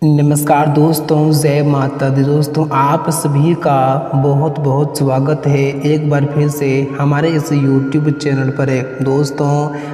नमस्कार दोस्तों, जय माता दी। दोस्तों आप सभी का बहुत बहुत स्वागत है एक बार फिर से हमारे इस YouTube चैनल पर है। दोस्तों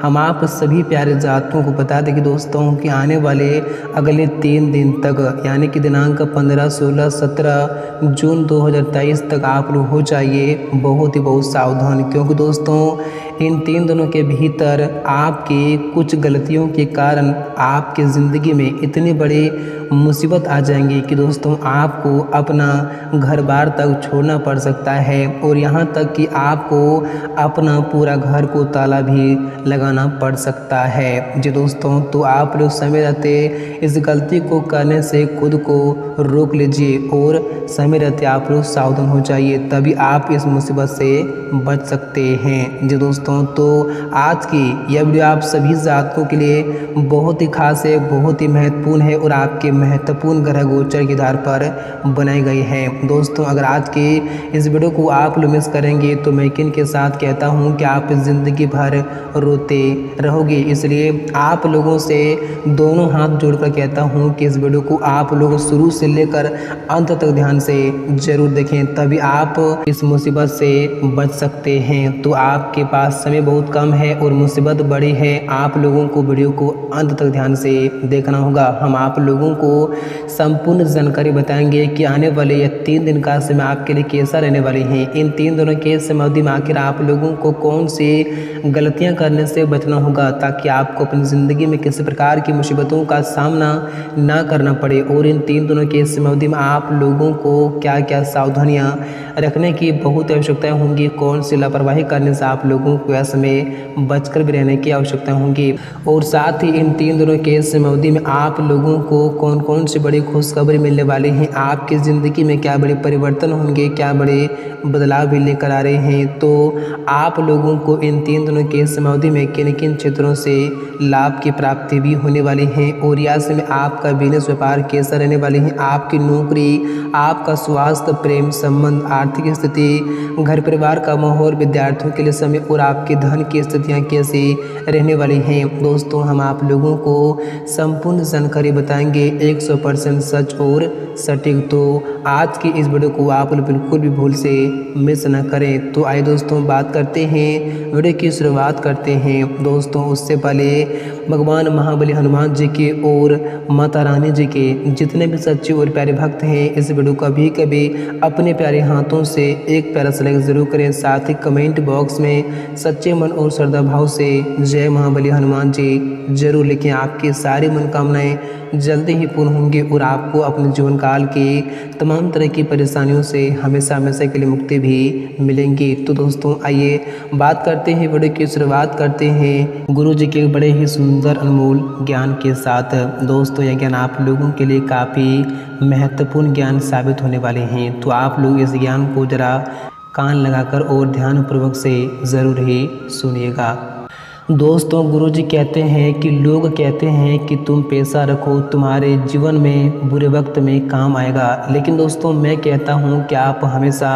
हम आप सभी प्यारे जातकों को बता दें कि दोस्तों कि आने वाले अगले 3 दिन तक यानी कि दिनांक 15, 16, 17 जून 2023 तक आप लोग हो जाइए बहुत सावधान, क्योंकि दोस्तों इन 3 दिनों के भीतर आपकी कुछ गलतियों के कारण आपकी ज़िंदगी में इतनी बड़ी मुसीबत आ जाएंगी कि दोस्तों आपको अपना घर बार तक छोड़ना पड़ सकता है और यहाँ तक कि आपको अपना पूरा घर को ताला भी लगाना पड़ सकता है। जी दोस्तों, तो आप लोग समय रहते इस गलती को करने से खुद को रोक लीजिए और समय रहते आप लोग सावधान हो जाइए, तभी आप इस मुसीबत से बच सकते हैं। जी दोस्तों, तो आज की यह वीडियो आप सभी जातकों के लिए बहुत ही खास है, बहुत ही महत्वपूर्ण है और आपके महत्वपूर्ण ग्रह गोचर के आधार पर बनाई गई है। दोस्तों अगर आज के इस वीडियो को आप लोग मिस करेंगे तो मैं यकीन के साथ कहता हूं कि आप ज़िंदगी भर रोते रहोगे। इसलिए आप लोगों से दोनों हाथ जोड़कर कहता हूं कि इस वीडियो को आप लोग शुरू से लेकर अंत तक ध्यान से जरूर देखें, तभी आप इस मुसीबत से बच सकते हैं। तो आपके पास समय बहुत कम है और मुसीबत बड़ी है, आप लोगों को वीडियो को अंत तक ध्यान से देखना होगा। हम आप लोगों को संपूर्ण जानकारी बताएंगे कि आने वाले यह 3 दिन का समय आपके लिए कैसा रहने वाले हैं। इन 3 दिनों के समय अवधि में आखिर आप लोगों को कौन सी गलतियां करने से बचना होगा ताकि आपको अपनी ज़िंदगी में किसी प्रकार की मुसीबतों का सामना ना करना पड़े, और इन 3 दिनों के समय अवधि में आप लोगों को क्या क्या सावधानियां रखने की बहुत आवश्यकताएं होंगी, कौन सी लापरवाही करने से आप लोगों को ऐसे में बचकर भी रहने की आवश्यकता होंगी, और साथ ही इन 3 दिनों के समय अवधि में आप लोगों को कौन कौन सी बड़ी खुशखबरी मिलने वाली हैं, आपकी ज़िंदगी में क्या बड़े परिवर्तन होंगे, क्या बड़े बदलाव भी लेकर आ रहे हैं। तो आप लोगों को इन 3 दिनों के समय अवधि में किन किन क्षेत्रों से लाभ की प्राप्ति भी होने वाली है, और यहाँ से में आपका बिजनेस व्यापार कैसा रहने वाले हैं, आपकी नौकरी, आपका स्वास्थ्य, प्रेम संबंध, आर्थिक स्थिति, घर परिवार का माहौल, विद्यार्थियों के लिए समय और आपकी धन की स्थितियाँ कैसी रहने वाली हैं। दोस्तों हम आप लोगों को संपूर्ण जानकारी बताएंगे 100% सच और सटीक। तो आज की इस वीडियो को आप लोग बिल्कुल भी भूल से मिस न करें। तो आइए दोस्तों बात करते हैं, वीडियो की शुरुआत करते हैं। दोस्तों उससे पहले भगवान महाबली हनुमान जी के और माता रानी जी के जितने भी सच्चे और प्यारे भक्त हैं इस वीडियो को कभी अपने प्यारे हाथों से एक प्यारा सा लाइक जरूर करें, साथ ही कमेंट बॉक्स में सच्चे मन और श्रद्धा भाव से जय महाबली हनुमान जी जरूर लिखें। आपकी सारी मनोकामनाएं जल्दी ही पूर्ण होंगी और आपको अपने जीवन काल की तमाम तरह की परेशानियों से हमेशा हमेशा के लिए मुक्ति भी मिलेंगी। तो दोस्तों आइए बात करते हैं, वीडियो की शुरुआत करते हैं गुरु जी के बड़े ही सुंदर अनमोल ज्ञान के साथ। दोस्तों यह ज्ञान आप लोगों के लिए काफ़ी महत्वपूर्ण ज्ञान साबित होने वाले हैं, तो आप लोग इस ज्ञान को जरा कान लगाकर और ध्यानपूर्वक से ज़रूर ही सुनिएगा। दोस्तों गुरुजी कहते हैं कि लोग कहते हैं कि तुम पैसा रखो, तुम्हारे जीवन में बुरे वक्त में काम आएगा, लेकिन दोस्तों मैं कहता हूं कि आप हमेशा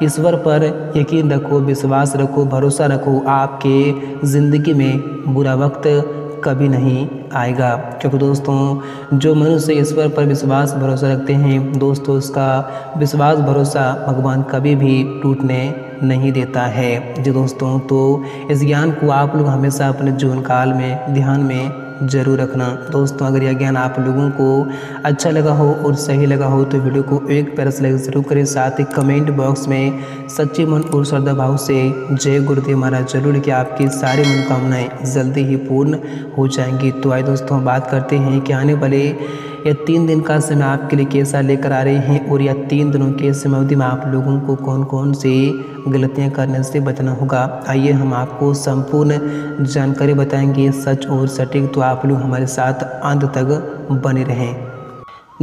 ईश्वर पर यकीन रखो, विश्वास रखो, भरोसा रखो, आपके ज़िंदगी में बुरा वक्त कभी नहीं आएगा। क्योंकि दोस्तों जो मनुष्य ईश्वर पर विश्वास भरोसा रखते हैं दोस्तों, उसका विश्वास भरोसा भगवान कभी भी टूटने नहीं देता है। जी दोस्तों, तो इस ज्ञान को आप लोग हमेशा अपने जीवन काल में ध्यान में ज़रूर रखना। दोस्तों अगर यह ज्ञान आप लोगों को अच्छा लगा हो और सही लगा हो तो वीडियो को एक प्यारा सा लाइक जरूर करें, साथ ही कमेंट बॉक्स में सच्चे मन और श्रद्धा भाव से जय गुरुदेव महाराज जरूर कि आपकी सारी मनोकामनाएं जल्दी ही पूर्ण हो जाएंगी। तो आइए दोस्तों बात करते हैं कि आने वाले यह 3 दिन का समय आपके लिए कैसा लेकर आ रहे हैं, और यह 3 दिनों के समय अवधि में आप लोगों को कौन कौन सी गलतियां करने से बचना होगा। आइए हम आपको संपूर्ण जानकारी बताएंगे सच और सटीक, तो आप लोग हमारे साथ अंत तक बने रहें।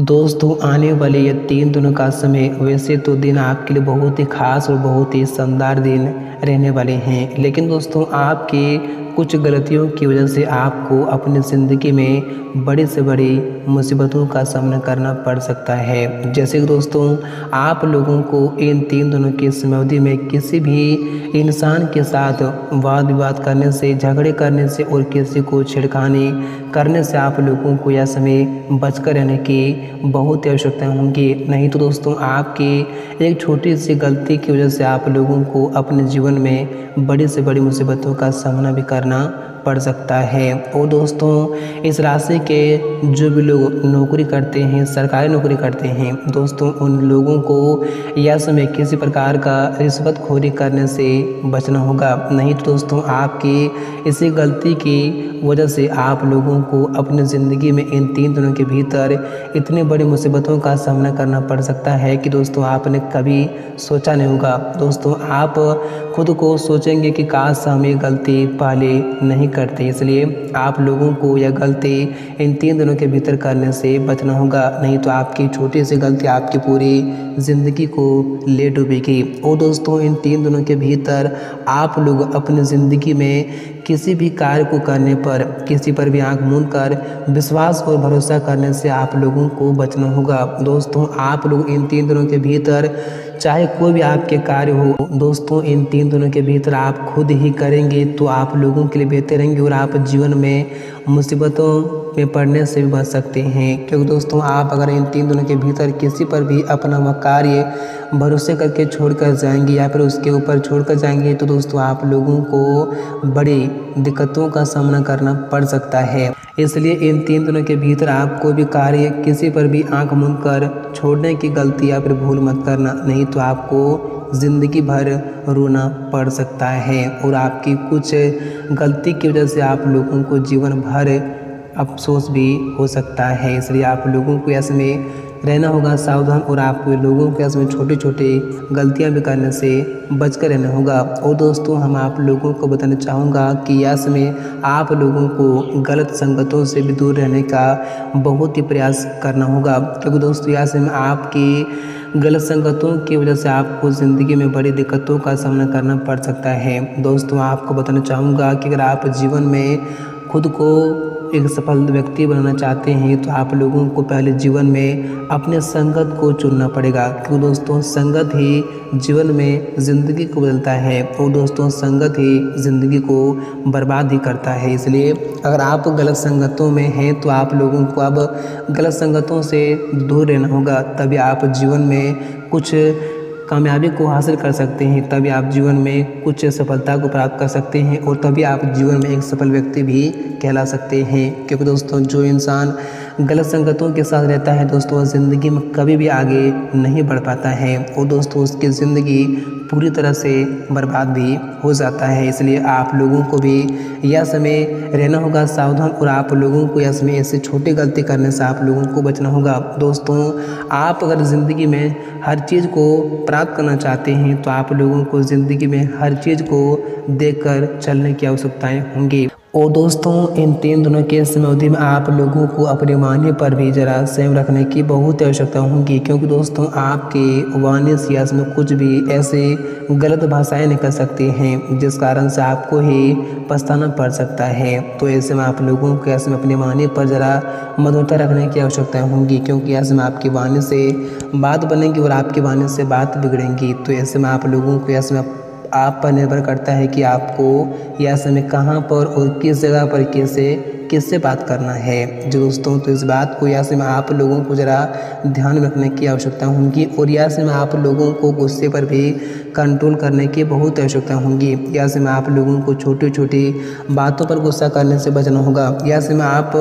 दोस्तों आने वाले ये 3 दिनों का समय वैसे तो दिन आपके लिए बहुत ही खास और बहुत ही शानदार दिन रहने वाले हैं, लेकिन दोस्तों आपके कुछ गलतियों की वजह से आपको अपनी ज़िंदगी में बड़ी से बड़ी मुसीबतों का सामना करना पड़ सकता है। जैसे कि दोस्तों, आप लोगों को इन 3 दिनों की समयावधि में किसी भी इंसान के साथ वाद विवाद करने से, झगड़े करने से और किसी को छेड़खानी करने से आप लोगों को यह समय बचकर रहने की बहुत ही आवश्यकता होंगी। नहीं तो दोस्तों, आपकी एक छोटी सी गलती की वजह से आप लोगों को अपने जीवन में बड़ी से बड़ी मुसीबतों का सामना भी करना पड़ सकता है। और दोस्तों, इस राशि के जो भी लोग नौकरी करते हैं, सरकारी नौकरी करते हैं, दोस्तों उन लोगों को यह समय किसी प्रकार का रिश्वतखोरी करने से बचना होगा। नहीं तो दोस्तों, आपकी इसी गलती की वजह से आप लोगों को अपनी ज़िंदगी में इन 3 दिनों के भीतर इतनी बड़ी मुसीबतों का सामना करना पड़ सकता है कि दोस्तों आपने कभी सोचा नहीं होगा। दोस्तों, आप खुद को सोचेंगे कि काश हम ये गलती पहले नहीं करते। इसलिए आप लोगों को यह गलती इन 3 दिनों के भीतर करने से बचना होगा। नहीं तो आपकी छोटी सी गलती आपकी पूरी ज़िंदगी को ले डूबेगी। और दोस्तों, इन 3 दिनों के भीतर आप लोग अपनी ज़िंदगी में किसी भी कार्य को करने पर, किसी पर भी आंख मूंद कर विश्वास और भरोसा करने से आप लोगों को बचना होगा। दोस्तों, आप लोग इन 3 दिनों के भीतर चाहे कोई भी आपके कार्य हो, दोस्तों इन 3 दिनों के भीतर आप खुद ही करेंगे तो आप लोगों के लिए बेहतर रहेंगे और आप जीवन में मुसीबतों में पड़ने से भी बच सकते हैं। क्योंकि दोस्तों, आप अगर इन 3 दिनों के भीतर किसी पर भी अपना वह कार्य भरोसे करके छोड़कर जाएंगे या फिर उसके ऊपर छोड़कर जाएंगे तो दोस्तों आप लोगों को बड़ी दिक्कतों का सामना करना पड़ सकता है। इसलिए इन 3 दिनों के भीतर आप कोई भी कार्य किसी पर भी आंख मूंद कर छोड़ने की गलती या फिर भूल मत करना। नहीं तो आपको ज़िंदगी भर रोना पड़ सकता है और आपकी कुछ गलती की वजह से आप लोगों को जीवन भर अफसोस भी हो सकता है। इसलिए आप लोगों को इसमें रहना होगा सावधान और आप लोगों को इसमें छोटी छोटी गलतियां भी करने से बचकर रहना होगा। और दोस्तों, हम आप लोगों को बताना चाहूँगा कि इसमें आप लोगों को गलत संगतों से भी दूर रहने का बहुत ही प्रयास करना होगा। क्योंकि दोस्तों, इसमें आपकी गलत संगतों की वजह से आपको ज़िंदगी में बड़ी दिक्कतों का सामना करना पड़ सकता है। दोस्तों, आपको बताना चाहूँगा कि अगर आप जीवन में खुद को एक सफल व्यक्ति बनना चाहते हैं तो आप लोगों को पहले जीवन में अपने संगत को चुनना पड़ेगा। क्योंकि दोस्तों, संगत ही जीवन में ज़िंदगी को बदलता है और दोस्तों संगत ही ज़िंदगी को बर्बाद ही करता है। इसलिए अगर आप गलत संगतों में हैं तो आप लोगों को अब गलत संगतों से दूर रहना होगा, तभी आप जीवन में कुछ कामयाबी को हासिल कर सकते हैं, तभी आप जीवन में कुछ सफलता को प्राप्त कर सकते हैं और तभी आप जीवन में एक सफल व्यक्ति भी कहला सकते हैं। क्योंकि दोस्तों, जो इंसान गलत संगतों के साथ रहता है दोस्तों, ज़िंदगी में कभी भी आगे नहीं बढ़ पाता है और दोस्तों उसकी ज़िंदगी पूरी तरह से बर्बाद भी हो जाता है। इसलिए आप लोगों को भी यह समय रहना होगा सावधान और आप लोगों को यह समय ऐसे छोटी गलती करने से आप लोगों को बचना होगा। दोस्तों, आप अगर ज़िंदगी में हर चीज़ को प्राप्त करना चाहते हैं तो आप लोगों को ज़िंदगी में हर चीज़ को देखकर चलने की आवश्यकताएँ होंगी। और दोस्तों, इन 3 दिनों के समयावधि में आप लोगों को अपने वाणी पर भी ज़रा संयम रखने की बहुत आवश्यकता होगी। क्योंकि दोस्तों, आपके वाणी से में कुछ भी ऐसे गलत भाषाएं निकल सकती हैं जिस कारण से आपको ही पछताना पड़ सकता है। तो ऐसे में आप लोगों को ऐसे में अपने वाणी पर ज़रा मधुरता रखने की आवश्यकता होगी, क्योंकि ऐसे में आपकी वाणी से बात बनेगी और आपकी वाणी से बात बिगड़ेंगी। तो ऐसे में आप लोगों को ऐसे में आप पर निर्भर करता है कि आपको यह समय कहाँ पर और किस जगह पर किससे बात करना है। जो दोस्तों, तो इस बात को यह समय आप लोगों को ज़रा ध्यान में रखने की आवश्यकता होगी और यह समय आप लोगों को गुस्से पर भी कंट्रोल करने की बहुत आवश्यकता होगी। यह समय आप लोगों को छोटी छोटी बातों पर गुस्सा करने से बचना होगा। यह समय आप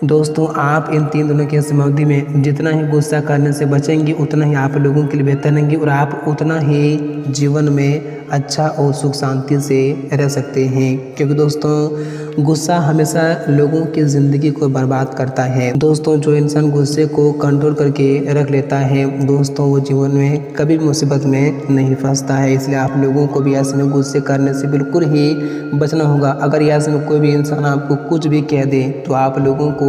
दोस्तों, आप इन 3 दिनों की समयावधि में जितना ही गुस्सा करने से बचेंगे उतना ही आप लोगों के लिए बेहतर रहेंगे और आप उतना ही जीवन में अच्छा और सुख शांति से रह सकते हैं। क्योंकि दोस्तों, गुस्सा हमेशा लोगों की ज़िंदगी को बर्बाद करता है। दोस्तों, जो इंसान गुस्से को कंट्रोल करके रख लेता है दोस्तों, वो जीवन में कभी मुसीबत में नहीं फंसता है। इसलिए आप लोगों को भी ऐसे में गुस्से करने से बिल्कुल ही बचना होगा। अगर ऐसे में कोई भी इंसान आपको कुछ भी कह दे तो आप लोगों को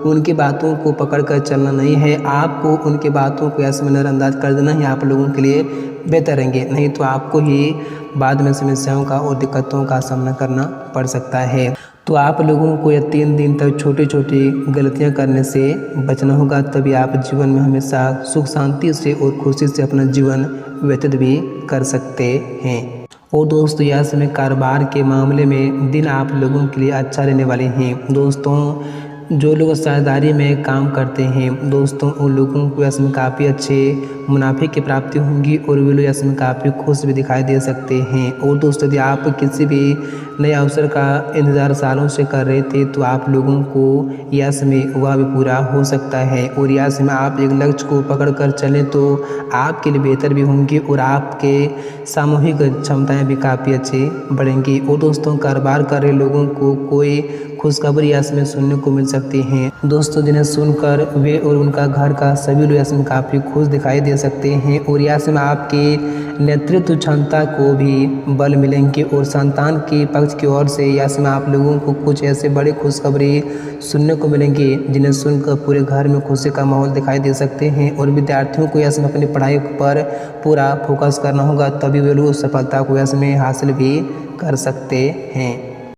उनकी बातों को पकड़ कर चलना नहीं है, आपको उनकी बातों को ऐसे में नज़रअंदाज कर देना ही आप लोगों के लिए बेहतर रहेंगे, नहीं तो आपको ही बाद में समस्याओं का और दिक्कतों का सामना करना पड़ सकता है। तो आप लोगों को यह 3 दिन तक छोटी छोटी गलतियां करने से बचना होगा, तभी आप जीवन में हमेशा सुख शांति से और खुशी से अपना जीवन व्यतीत भी कर सकते हैं। और दोस्तों यह समय कारोबार के मामले में दिन आप लोगों के लिए अच्छा रहने वाले हैं। दोस्तों जो लोग साझेदारी में काम करते हैं दोस्तों, उन लोगों को इसमें काफ़ी अच्छे मुनाफे की प्राप्ति होंगी और वे लोग इसमें काफ़ी खुश भी दिखाई दे सकते हैं। और दोस्तों यदि आप किसी भी नए अवसर का इंतज़ार सालों से कर रहे थे तो आप लोगों को यह समय वह भी पूरा हो सकता है, और यह समय आप एक लक्ष्य को पकड़ कर चलें तो आपके लिए बेहतर भी होंगी और आपके सामूहिक क्षमताएँ भी काफ़ी अच्छी बढ़ेंगी। और दोस्तों कारोबार कर रहे लोगों को कोई खुशखबरी इसमें सुनने को मिल सकती हैं दोस्तों, जिन्हें सुनकर वे और उनका घर का सभी लोग इसमें काफ़ी खुश दिखाई दे सकते हैं। और इसमें आपकी नेतृत्व क्षमता को भी बल मिलेंगे और संतान के पक्ष की ओर से इसमें आप लोगों को कुछ ऐसे बड़े खुशखबरी सुनने को मिलेंगे जिन्हें सुनकर पूरे घर में खुशी का माहौल दिखाई दे सकते हैं। और विद्यार्थियों को इसमें अपनी पढ़ाई पर पूरा फोकस करना होगा, तभी वे लोग सफलता को इसमें हासिल भी कर सकते हैं।